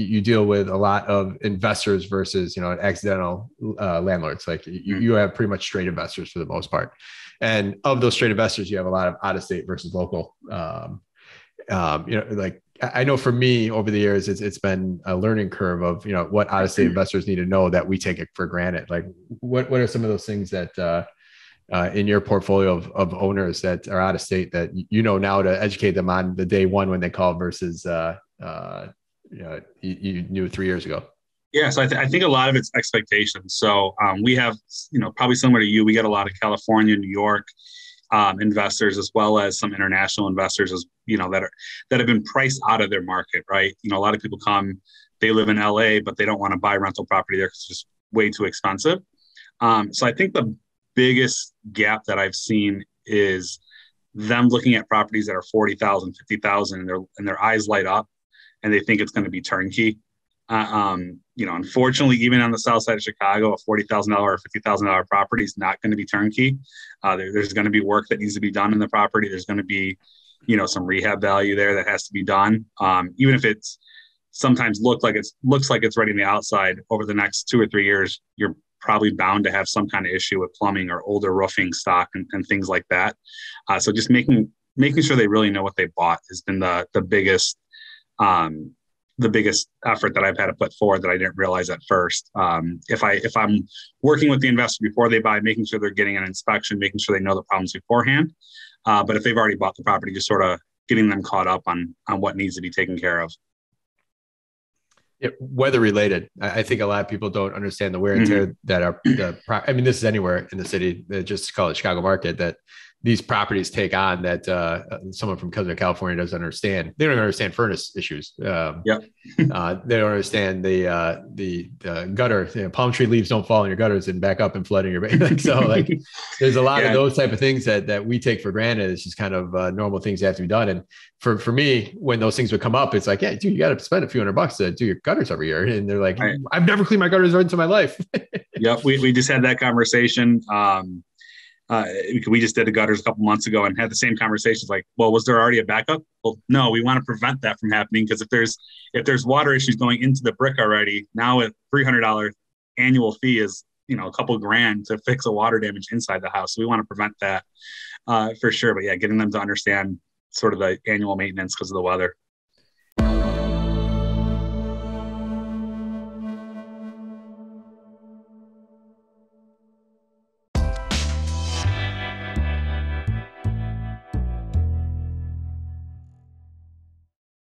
you deal with a lot of investors versus, accidental landlords. Like you have pretty much straight investors for the most part. And of those straight investors, you have a lot of out of state versus local. Like I know for me over the years, it's been a learning curve of, what out of state investors need to know that we take it for granted. Like what are some of those things that, in your portfolio of owners that are out of state that now to educate them on the day one when they call versus you knew 3 years ago? Yeah, so I think a lot of it's expectations. So we have, probably similar to you, we get a lot of California, New York investors, as well as some international investors, that have been priced out of their market, right? A lot of people come, they live in LA, but they don't want to buy rental property there because it's just way too expensive. So I think the biggest gap that I've seen is them looking at properties that are 40,000, 50,000, and their eyes light up and they think it's going to be turnkey. Unfortunately, even on the south side of Chicago, a $40,000 or $50,000 property is not going to be turnkey. There's going to be work that needs to be done in the property. There's going to be, some rehab value there that has to be done. Even if it's sometimes looks like it's ready on the outside, over the next 2 or 3 years, you're probably bound to have some kind of issue with plumbing or older roofing stock and things like that. So just making sure they really know what they bought has been the biggest effort that I've had to put forward that I didn't realize at first. If I'm working with the investor before they buy, making sure they're getting an inspection, making sure they know the problems beforehand. But if they've already bought the property, just sort of getting them caught up on what needs to be taken care of. Yeah, weather related. I think a lot of people don't understand the wear and tear that are this is anywhere in the city, just call it Chicago market, that these properties take on that someone from California doesn't understand. They don't understand furnace issues. They don't understand the gutter. Palm tree leaves don't fall in your gutters and back up and flood in your basement. So there's a lot of those type of things that we take for granted. It's just kind of normal things that have to be done. And for me, when those things would come up, it's like, yeah, dude, you got to spend a few $100 to do your gutters every year. And they're like, right. I've never cleaned my gutters into my life. Yep, we just had that conversation. We just did the gutters a couple months ago and had the same conversations. Like, well, was there already a backup? Well, no, we want to prevent that from happening, because if there's water issues going into the brick already, now a $300 annual fee is a couple grand to fix a water damage inside the house. So we want to prevent that for sure. But yeah, getting them to understand sort of the annual maintenance because of the weather.